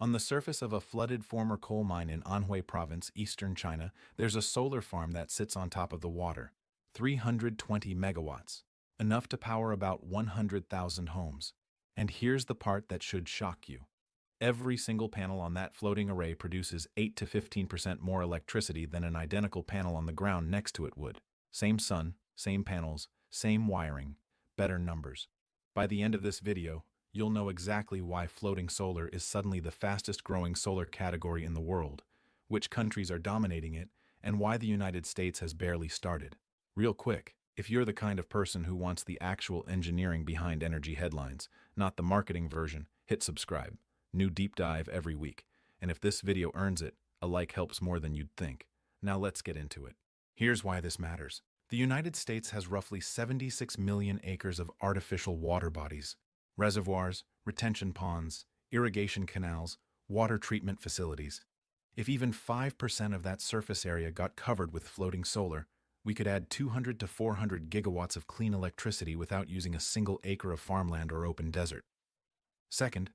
On the surface of a flooded former coal mine in Anhui province, eastern China, there's a solar farm that sits on top of the water. 320 megawatts, enough to power about 100,000 homes. And here's the part that should shock you. Every single panel on that floating array produces 8 to 15% more electricity than an identical panel on the ground next to it would. Same sun, same panels, same wiring, better numbers. By the end of this video, you'll know exactly why floating solar is suddenly the fastest growing solar category in the world, which countries are dominating it, and why the United States has barely started. Real quick, if you're the kind of person who wants the actual engineering behind energy headlines, not the marketing version, hit subscribe. New deep dive every week. And if this video earns it, a like helps more than you'd think. Now let's get into it. Here's why this matters. The United States has roughly 76 million acres of artificial water bodies. Reservoirs, retention ponds, irrigation canals, water treatment facilities. If even 5% of that surface area got covered with floating solar, we could add 200 to 400 gigawatts of clean electricity without using a single acre of farmland or open desert. Second,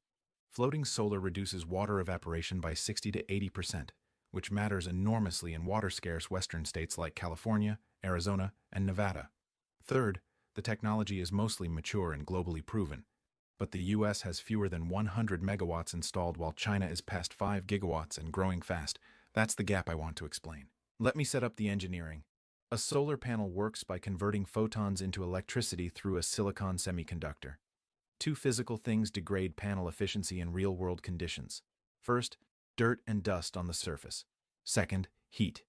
floating solar reduces water evaporation by 60 to 80%, which matters enormously in water-scarce western states like California, Arizona, and Nevada. Third, the technology is mostly mature and globally proven, but the US has fewer than 100 megawatts installed while China is past 5 gigawatts and growing fast. That's the gap I want to explain. Let me set up the engineering. A solar panel works by converting photons into electricity through a silicon semiconductor. Two physical things degrade panel efficiency in real-world conditions. First, dirt and dust on the surface. Second, heat.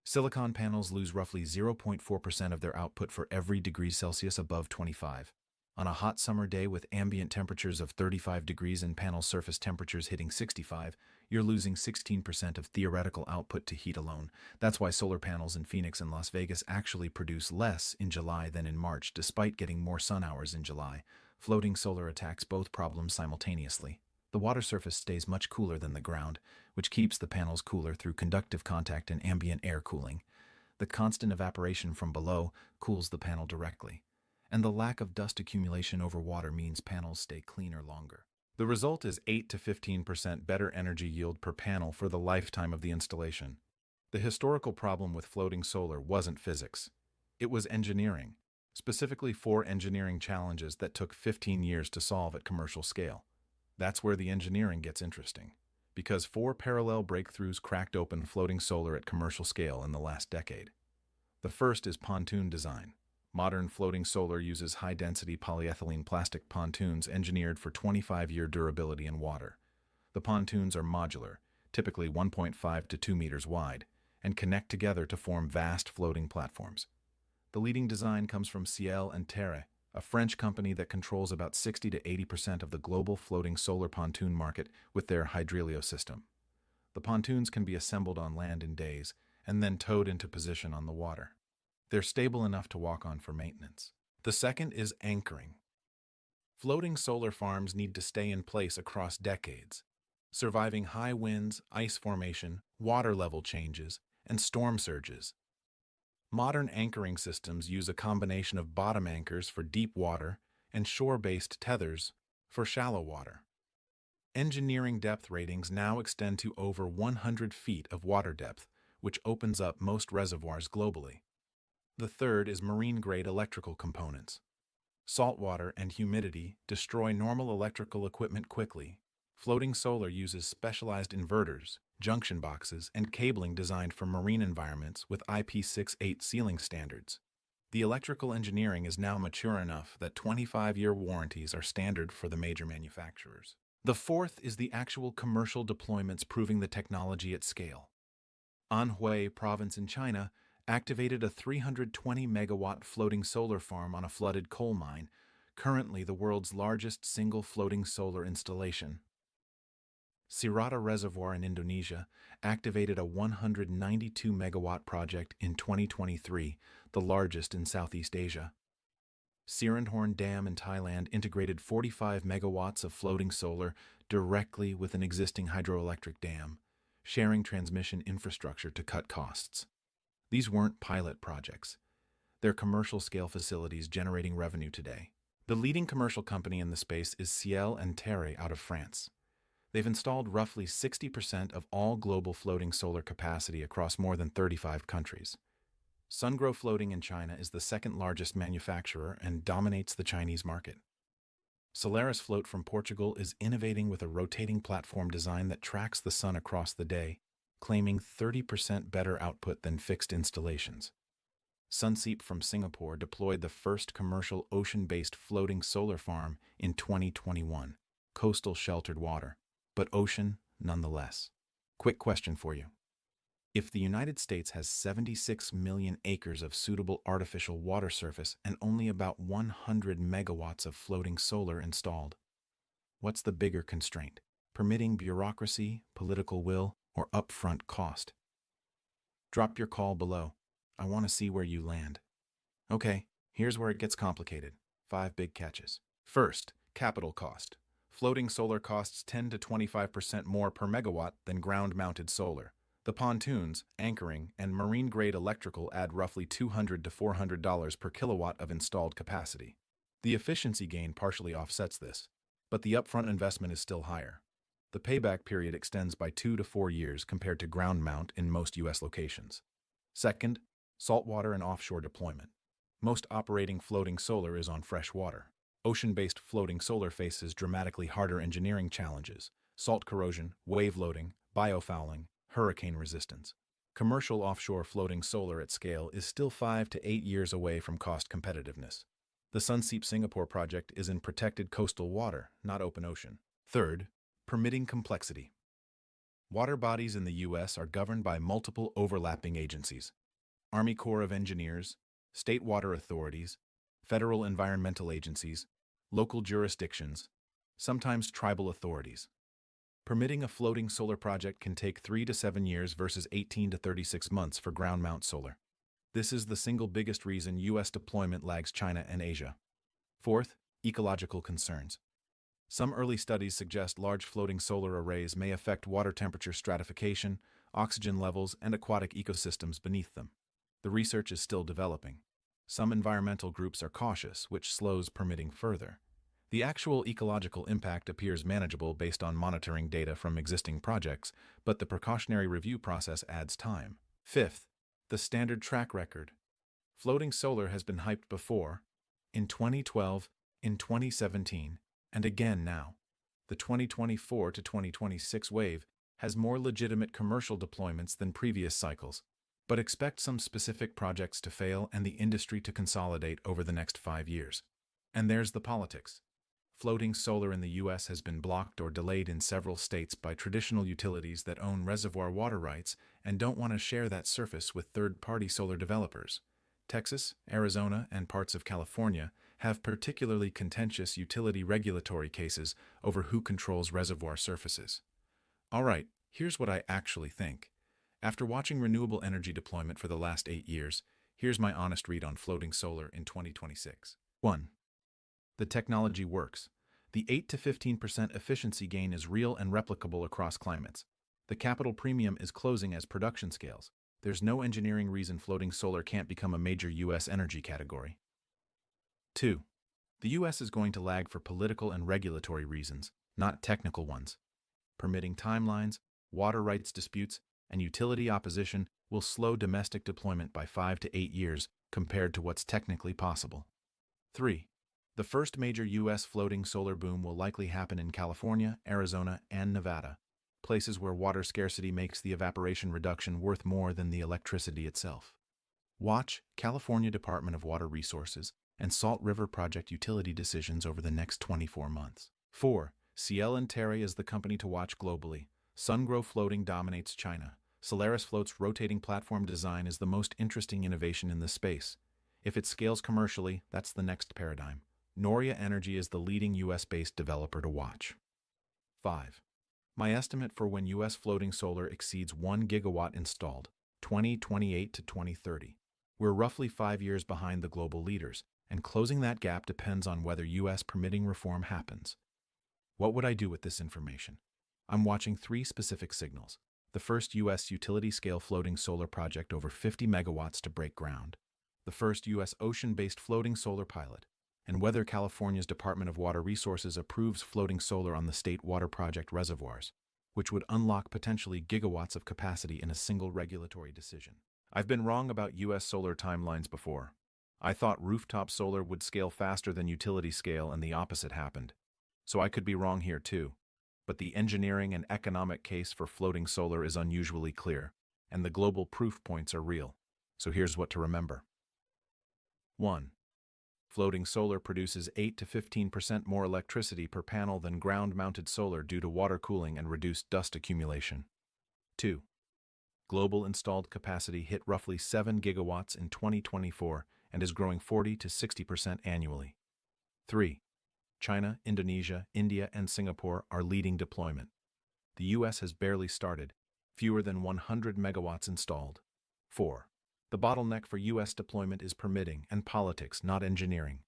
Silicon panels lose roughly 0.4% of their output for every degree Celsius above 25. On a hot summer day with ambient temperatures of 35 degrees and panel surface temperatures hitting 65, you're losing 16% of theoretical output to heat alone. That's why solar panels in Phoenix and Las Vegas actually produce less in July than in March, despite getting more sun hours in July. Floating solar attacks both problems simultaneously. The water surface stays much cooler than the ground, which keeps the panels cooler through conductive contact and ambient air cooling. The constant evaporation from below cools the panel directly, and the lack of dust accumulation over water means panels stay cleaner longer. The result is 8 to 15% better energy yield per panel for the lifetime of the installation. The historical problem with floating solar wasn't physics. It was engineering. Specifically 4 engineering challenges that took 15 years to solve at commercial scale. That's where the engineering gets interesting, because 4 parallel breakthroughs cracked open floating solar at commercial scale in the last decade. The first is pontoon design. Modern floating solar uses high-density polyethylene plastic pontoons engineered for 25-year durability in water. The pontoons are modular, typically 1.5 to 2 meters wide, and connect together to form vast floating platforms. The leading design comes from Ciel and Terre, a French company that controls about 60 to 80% of the global floating solar pontoon market with their Hydrelio system. The pontoons can be assembled on land in days and then towed into position on the water. They're stable enough to walk on for maintenance. The second is anchoring. Floating solar farms need to stay in place across decades, surviving high winds, ice formation, water level changes, and storm surges. Modern anchoring systems use a combination of bottom anchors for deep water and shore-based tethers for shallow water. Engineering depth ratings now extend to over 100 feet of water depth, which opens up most reservoirs globally. The third is marine-grade electrical components. Saltwater and humidity destroy normal electrical equipment quickly. Floating solar uses specialized inverters, junction boxes, and cabling designed for marine environments with IP68 sealing standards. The electrical engineering is now mature enough that 25-year warranties are standard for the major manufacturers. The fourth is the actual commercial deployments proving the technology at scale. Anhui province in China activated a 320-megawatt floating solar farm on a flooded coal mine, currently the world's largest single floating solar installation. Sirata Reservoir in Indonesia activated a 192-megawatt project in 2023, the largest in Southeast Asia. Sirindhorn Dam in Thailand integrated 45 megawatts of floating solar directly with an existing hydroelectric dam, sharing transmission infrastructure to cut costs. These weren't pilot projects. They're commercial-scale facilities generating revenue today. The leading commercial company in the space is Ciel and Terre out of France. They've installed roughly 60% of all global floating solar capacity across more than 35 countries. Sungrow Floating in China is the second largest manufacturer and dominates the Chinese market. Solaris Float from Portugal is innovating with a rotating platform design that tracks the sun across the day, claiming 30% better output than fixed installations. Sunseap from Singapore deployed the first commercial ocean-based floating solar farm in 2021, coastal sheltered water, but ocean nonetheless. Quick question for you. If the United States has 76 million acres of suitable artificial water surface and only about 100 megawatts of floating solar installed, what's the bigger constraint? Permitting bureaucracy, political will, or upfront cost? Drop your call below. I want to see where you land. Okay, here's where it gets complicated. 5 big catches. First, capital cost. Floating solar costs 10 to 25% more per megawatt than ground-mounted solar. The pontoons, anchoring, and marine-grade electrical add roughly $200 to $400 per kilowatt of installed capacity. The efficiency gain partially offsets this, but the upfront investment is still higher. The payback period extends by 2 to 4 years compared to ground mount in most U.S. locations. Second, saltwater and offshore deployment. Most operating floating solar is on fresh water. Ocean-based floating solar faces dramatically harder engineering challenges: salt corrosion, wave loading, biofouling, hurricane resistance. Commercial offshore floating solar at scale is still 5 to 8 years away from cost competitiveness. The Sunseap Singapore project is in protected coastal water, not open ocean. Third, permitting complexity. Water bodies in the U.S. are governed by multiple overlapping agencies: Army Corps of Engineers, state water authorities, federal environmental agencies, local jurisdictions, sometimes tribal authorities. Permitting a floating solar project can take 3 to 7 years versus 18 to 36 months for ground mount solar. This is the single biggest reason U.S. deployment lags China and Asia. Fourth, ecological concerns. Some early studies suggest large floating solar arrays may affect water temperature stratification, oxygen levels, and aquatic ecosystems beneath them. The research is still developing. Some environmental groups are cautious, which slows permitting further. The actual ecological impact appears manageable based on monitoring data from existing projects, but the precautionary review process adds time. Fifth, the standard track record. Floating solar has been hyped before, in 2012, in 2017, and again now. The 2024 to 2026 wave has more legitimate commercial deployments than previous cycles, but expect some specific projects to fail and the industry to consolidate over the next 5 years. And there's the politics. Floating solar in the U.S. has been blocked or delayed in several states by traditional utilities that own reservoir water rights and don't want to share that surface with third-party solar developers. Texas, Arizona, and parts of California have particularly contentious utility regulatory cases over who controls reservoir surfaces. All right, here's what I actually think. After watching renewable energy deployment for the last 8 years, here's my honest read on floating solar in 2026. 1. The technology works. The 8 to 15% efficiency gain is real and replicable across climates. The capital premium is closing as production scales. There's no engineering reason floating solar can't become a major U.S. energy category. 2. The U.S. is going to lag for political and regulatory reasons, not technical ones. Permitting timelines, water rights disputes, and utility opposition will slow domestic deployment by 5 to 8 years compared to what's technically possible. 3. The first major U.S. floating solar boom will likely happen in California, Arizona, and Nevada, places where water scarcity makes the evaporation reduction worth more than the electricity itself. Watch California Department of Water Resources and Salt River Project utility decisions over the next 24 months. 4. Ciel and Terre is the company to watch globally. Sungrow Floating dominates China. Solaris Float's rotating platform design is the most interesting innovation in this space. If it scales commercially, that's the next paradigm. Noria Energy is the leading U.S.-based developer to watch. 5. My estimate for when U.S. floating solar exceeds 1 gigawatt installed, 2028 to 2030. We're roughly 5 years behind the global leaders, and closing that gap depends on whether U.S. permitting reform happens. What would I do with this information? I'm watching 3 specific signals. The first U.S. utility-scale floating solar project over 50 megawatts to break ground. The first U.S. ocean-based floating solar pilot. and whether California's Department of Water Resources approves floating solar on the state water project reservoirs, which would unlock potentially gigawatts of capacity in a single regulatory decision. I've been wrong about U.S. solar timelines before. I thought rooftop solar would scale faster than utility scale, and the opposite happened. So I could be wrong here too. But the engineering and economic case for floating solar is unusually clear, and the global proof points are real. So here's what to remember. 1. Floating solar produces 8 to 15% more electricity per panel than ground-mounted solar due to water cooling and reduced dust accumulation. 2. Global installed capacity hit roughly 7 gigawatts in 2024 and is growing 40 to 60% annually. 3. China, Indonesia, India, and Singapore are leading deployment. The U.S. has barely started, fewer than 100 megawatts installed. 4. The bottleneck for U.S. deployment is permitting and politics, not engineering.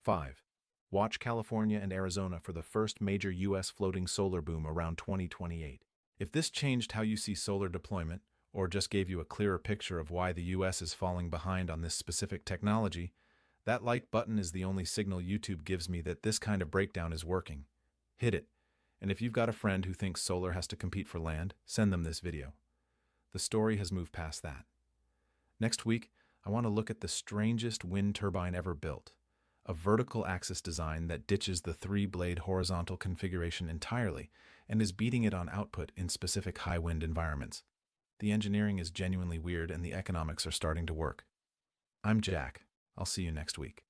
5. Watch California and Arizona for the first major U.S. floating solar boom around 2028. If this changed how you see solar deployment, or just gave you a clearer picture of why the U.S. is falling behind on this specific technology, that like button is the only signal YouTube gives me that this kind of breakdown is working. Hit it. And if you've got a friend who thinks solar has to compete for land, send them this video. The story has moved past that. Next week, I want to look at the strangest wind turbine ever built, a vertical axis design that ditches the 3-blade horizontal configuration entirely and is beating it on output in specific high wind environments. The engineering is genuinely weird and the economics are starting to work. I'm Jack. I'll see you next week.